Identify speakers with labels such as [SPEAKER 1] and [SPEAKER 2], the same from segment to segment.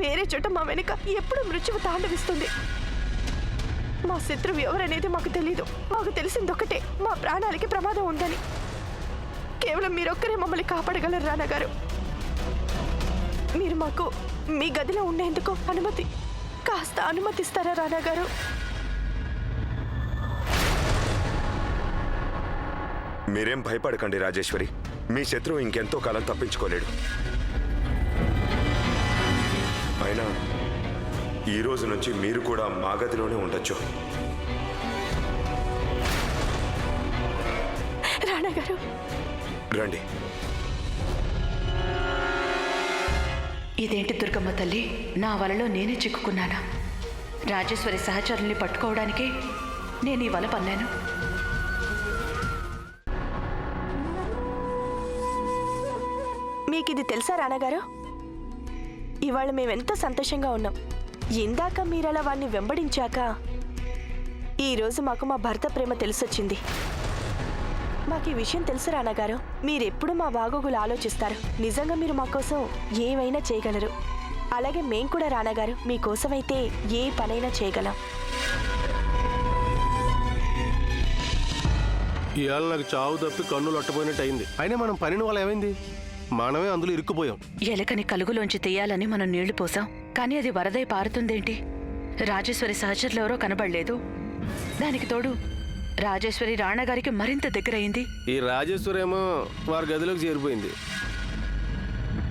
[SPEAKER 1] వేరే చోట మా వెనుక ఎప్పుడు మృత్యువు తాండవిస్తుంది. మా శత్రువు ఎవరనేది మాకు తెలీదు. మాకు తెలిసిందొక్కటే, మా ప్రాణాలకి ప్రమాదం ఉందని. కేవలం మీరొక్కరే మమ్మల్ని కాపాడగలరు రానాగారు. మీరు మాకు మీ గదిలో ఉండేందుకు కాస్త అనుమతిస్తారా రానాగారు?
[SPEAKER 2] మీరేం భయపడకండి రాజేశ్వరి. మీ శత్రువు ఇంకెంతో కాలం తప్పించుకోలేడు. అయినా ఈ రోజు నుంచి మీరు కూడా మా గదిలోనే ఉండొచ్చు.
[SPEAKER 1] రానాగారు
[SPEAKER 2] రండి.
[SPEAKER 3] ఇదేంటి దుర్గమ్మ తల్లి, నా వలలో నేనే చిక్కుకున్నానా? రాజేశ్వరి సహచరుల్ని పట్టుకోవడానికే నేను ఈ వల పన్నాను.
[SPEAKER 1] మీకు ఇది తెలుసా రానాగారు? ఇవాళ మేమెంతో సంతోషంగా ఉన్నాం. ఇందాక మీరలా వాణ్ణి వెంబడించాక ఈరోజు మాకు మా భర్త ప్రేమ తెలిసొచ్చింది. మాకు ఈ విషయం తెలుసు రానాగారు. మీరెప్పుడు మా బాగోగులు ఆలోచిస్తారు. నిజంగా మీరు మా కోసం ఏమైనా చేయగలరు. అలాగే మేం కూడా రానాగారు మీకోసమైతే ఏ పనైనా చేయగలం.
[SPEAKER 4] ఇవాళ నాకు చావు తప్పి కన్నులు అట్టపోయినట్టు అయింది. అయినా మనం పనిని వల్ల ఏమైంది? మనమే అందులో ఇరుక్కుపోయాం.
[SPEAKER 3] ఎలకని కలుగులోంచి తీయాలని మనం నీళ్లు పోసాం, కానీ అది వరదై పారుతుందేంటి? రాజేశ్వరి సహచరులు ఎవరో కనబడలేదు. దానికి తోడు రాజేశ్వరి రాణగారికి మరింత దగ్గరయింది.
[SPEAKER 4] ఈ రాజేశ్వరి ఏమో వారి గదిలోకి చేరిపోయింది.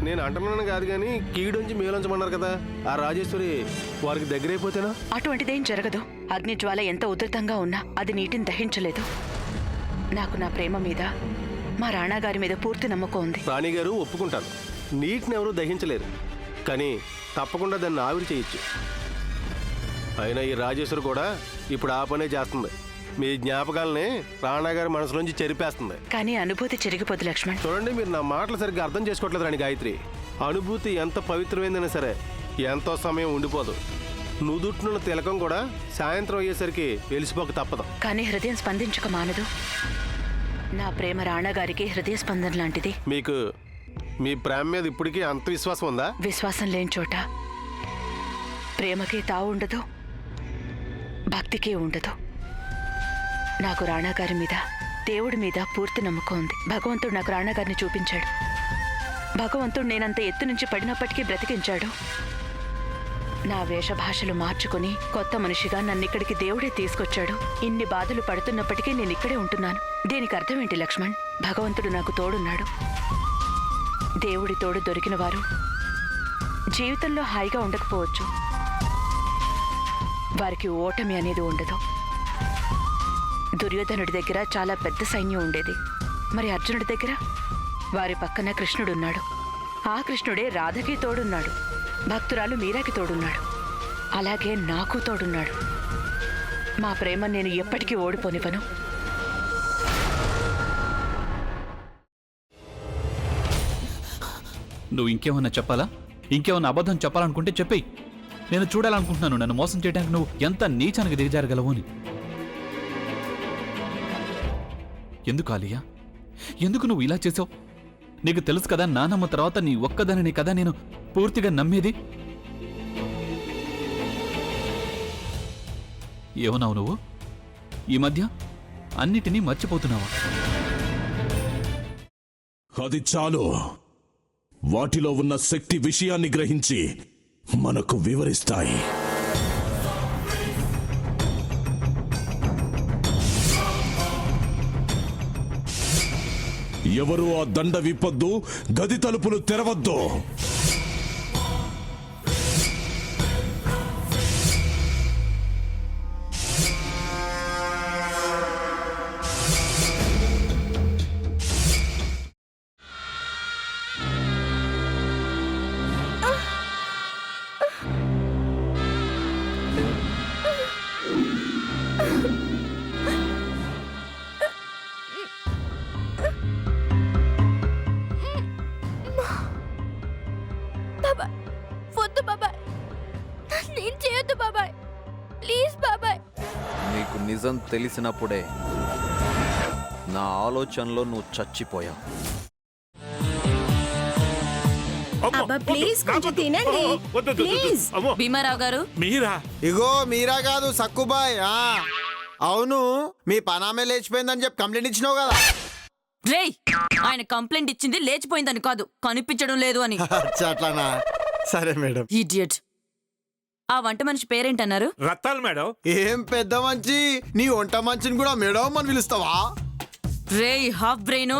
[SPEAKER 4] నేను అంటున్నాను కాదు, కానీ కీడుంచి మేలుంచమన్నారు కదా, ఆ రాజేశ్వరి వారికి దగ్గరైపోతేనా?
[SPEAKER 3] అటువంటిదేం జరగదు. అగ్నిజ్వాల ఎంత ఉధృతంగా ఉన్నా అది నీటిని దహించలేదు. నాకు నా ప్రేమ మీద, మా రాణాగారి మీద పూర్తి నమ్మకం ఉంది.
[SPEAKER 4] రాణిగారు ఒప్పుకుంటాను, నీటిని ఎవరూ దహించలేరు, కానీ తప్పకుండా దాన్ని ఆవిరి చేయొచ్చు. అయినా ఈ రాజేశ్వరి కూడా ఇప్పుడు ఆ పనే చేస్తుంది. మీ జ్ఞాపకాలని రాణాగారి మనసులోంచి చెరిపేస్తుంది.
[SPEAKER 3] కానీ అనుభూతి చెరిగిపోదు లక్ష్మణ్.
[SPEAKER 4] చూడండి, మీరు నా మాటలు సరిగ్గా అర్థం చేసుకోవట్లేదు రాణి గాయత్రి. అనుభూతి ఎంత పవిత్రమైందైనా సరే ఎంతో సమయం ఉండిపోదు. నుదుట్నున్న తిలకం కూడా సాయంత్రం అయ్యేసరికి వెలిసిపోక తప్పదు.
[SPEAKER 3] కానీ హృదయం స్పందించక మానదు. నా ప్రేమ రాణాగారికి హృదయ స్పందన లాంటిది.
[SPEAKER 4] మీకు మీ ప్రేమ మీద ఇప్పటికీ అంత విశ్వాసం ఉందా?
[SPEAKER 3] విశ్వాసం లేని చోట ప్రేమకి తావు ఉండదు, భక్తికి ఉండదు. నాకు రాణాగారి మీద, దేవుడి మీద పూర్తి నమ్మకం ఉంది. భగవంతుడు నాకు రాణాగారిని చూపించాడు. భగవంతుడు నేనంత ఎత్తు నుంచి పడినప్పటికీ బ్రతికించాడు. నా వేషభాషలు మార్చుకుని కొత్త మనిషిగా నన్నిక్కడికి దేవుడే తీసుకొచ్చాడు. ఇన్ని బాధలు పడుతున్నప్పటికీ నేను ఇక్కడే ఉంటున్నాను. దీనికి అర్థం ఏంటి లక్ష్మణ్? భగవంతుడు నాకు తోడున్నాడు. దేవుడి తోడు దొరికిన వారు జీవితంలో హాయిగా ఉండకపోవచ్చు. వారికి ఓటమి అనేది ఉండదు. దుర్యోధనుడి దగ్గర చాలా పెద్ద సైన్యం ఉండేది. మరి అర్జునుడి దగ్గర వారి పక్కన కృష్ణుడున్నాడు. ఆ కృష్ణుడే రాధకి తోడున్నాడు, భక్తురాలు మీరాకి తోడున్నాడు. అలాగే నాకు తోడున్నాడు. మా ప్రేమ నేను ఎప్పటికీ ఓడిపోనివ్వను.
[SPEAKER 5] నువ్వు ఇంకేమన్నా చెప్పాలా? ఇంకేమన్నా అబద్ధం చెప్పాలనుకుంటే చెప్పేయి. నేను చూడాలనుకుంటున్నాను నన్ను మోసం చేయడానికి నువ్వు ఎంత నీచానికి దిగజారగలవు అని. ఎందుకు ఆలియా, ఎందుకు నువ్వు ఇలా చేసావు? నీకు తెలుసు కదా, నానమ్మ తర్వాత నీ ఒక్కదానిని కదా నేను పూర్తిగా నమ్మేది. ఏమన్నావు నువ్వు? ఈ మధ్య అన్నిటినీ మర్చిపోతున్నావా?
[SPEAKER 6] అది చాలు. వాటిలో ఉన్న శక్తి విషయాన్ని గ్రహించి మనకు వివరిస్తాయి. ఎవరు ఆ దండ విప్పొద్దు, గది తలుపులు తెరవద్దు.
[SPEAKER 7] నీకు నిజం తెలిసినప్పుడే నా ఆలోచనలో నువ్వు చచ్చిపోయావు.
[SPEAKER 8] అబ్బా ప్లీజ్ కొంచెం తినండి ప్లీజ్.
[SPEAKER 9] భీమారావు గారు
[SPEAKER 10] మీరా?
[SPEAKER 11] ఇగో మీరా కాదు సక్కుబాయ్. అవును, మీ పనామే లేచిపోయిందని చెప్పి కంప్లైంట్ ఇచ్చినావు కదా.
[SPEAKER 9] రేయ్, ఆయన కంప్లైంట్ ఇచ్చింది లేచిపోయిందని కాదు, కనిపించడం లేదు అని.
[SPEAKER 11] అట్లానా? సరే మేడం.
[SPEAKER 9] ఇడియట్. ఆ వంట మనిషి పేరేంటన్నారు?
[SPEAKER 10] రత్తాలు మేడం.
[SPEAKER 11] ఏం పెద్ద మంచి, నీ వంట మంచిని కూడా మేడం అని పిలుస్తావా?
[SPEAKER 9] రేయ్ హాఫ్ బ్రెయిన్,